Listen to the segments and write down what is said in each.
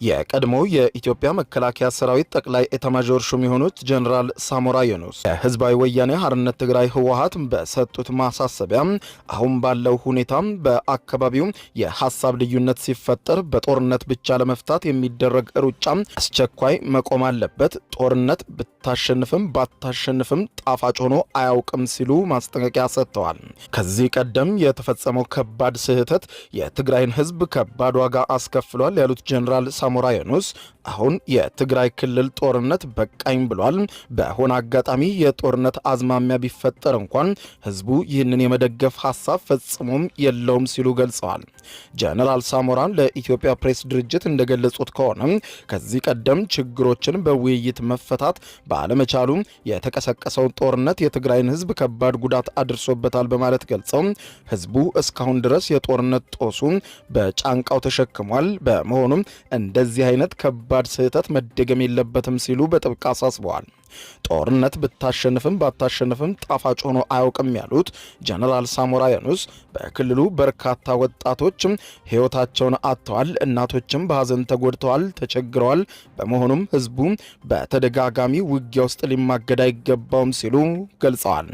የቀድሞ የኢትዮጵያ መከላከያ ሰራዊት ጠቅላይ ኤታማዦር ሹም የሆኑት ጀነራል ሳሞራ የኑስ የህዝባዊ ወያኔ ሓርነት ትግራይ ህወሓት በሰጡት ማሳሰቢያ አሁን ባለው ሁኔታ በአካባቢው የሐሳብ ልዩነት ሲፈጠር በጦርነት ብቻ ለመፍታት የሚደረግ ሩጫ አስቸኳይ መቆም አለበት፣ ጦርነት ብታሸንፍም ባታሸንፍም ጣፋጭ ሆኖ አያውቅም ሲሉ ማስጠንቀቂያ ሰጥተዋል። ከዚህ ቀደም የተፈጸመው ከባድ ስህተት የትግራይን ህዝብ ከባድ ዋጋ አስከፍሏል ያሉት ጀነራል ሳሞራ የኑስ አሁን የትግራይ ክልል ጦርነት በቃኝ ብሏል። በሆነ አጋጣሚ የጦርነት አዝማሚያ ቢፈጠር እንኳን ህዝቡ ይህንን የመደገፍ ሐሳብ ፈጽሞም የለውም ሲሉ ገልጸዋል። ጀነራል ሳሞራ ለኢትዮጵያ ፕሬስ ድርጅት እንደገለጹት ከሆነ ከዚህ ቀደም ችግሮችን በውይይት መፈታት ባለመቻሉ የተቀሰቀሰውን ጦርነት የትግራይን ህዝብ ከባድ ጉዳት አድርሶበታል በማለት ገልጸው ህዝቡ እስካሁን ድረስ የጦርነት ጦሱ በጫንቃው ተሸክሟል። በመሆኑም እንደዚህ አይነት ከባድ ስህተት መደገም የለበትም ሲሉ በጥብቅ አሳስበዋል። ጦርነት ብታሸንፍም ባታሸንፍም ጣፋጭ ሆኖ አያውቅም ያሉት ጀነራል ሳሞራ የኑስ በክልሉ በርካታ ወጣቶች ህይወታቸውን አጥተዋል፣ እናቶችም በሐዘን ተጎድተዋል፣ ተቸግረዋል። በመሆኑም ህዝቡ በተደጋጋሚ ውጊያ ውስጥ ሊማገድ አይገባውም ሲሉ ገልጸዋል።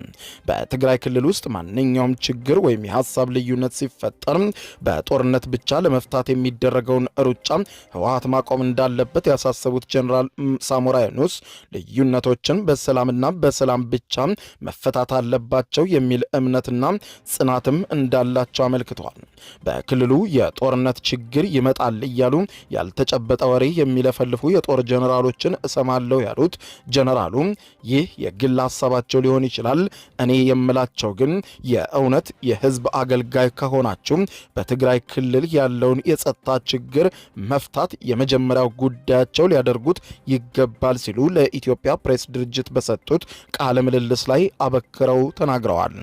በትግራይ ክልል ውስጥ ማንኛውም ችግር ወይም የሐሳብ ልዩነት ሲፈጠር በጦርነት ብቻ ለመፍታት የሚደረገውን ሩጫ ህወሓት ማቆም እንዳለበት ያሳሰቡት ጀነራል ሳሞራ የኑስ ልዩነቶችን በሰላምና በሰላም ብቻ መፈታት አለባቸው የሚል እምነትና ጽናትም እንዳላቸው አመልክተዋል። በክልሉ የጦርነት ችግር ይመጣል እያሉ ያልተጨበጠ ወሬ የሚለፈልፉ የጦር ጀነራሎችን እሰማለሁ ያሉት ጀነራሉ ይህ የግል ሐሳባቸው ሊሆን ይችላል። እኔ የምላቸው ግን የእውነት የህዝብ አገልጋይ ከሆናችሁ በትግራይ ክልል ያለውን የጸጥታ ችግር መፍታት የመጀመሪያው ጉዳያቸው ሊያደርጉት ይገባል ሲሉ ለኢትዮጵያ ፕሬስ ድርጅት በሰጡት ቃለ ምልልስ ላይ አበክረው ተናግረዋል።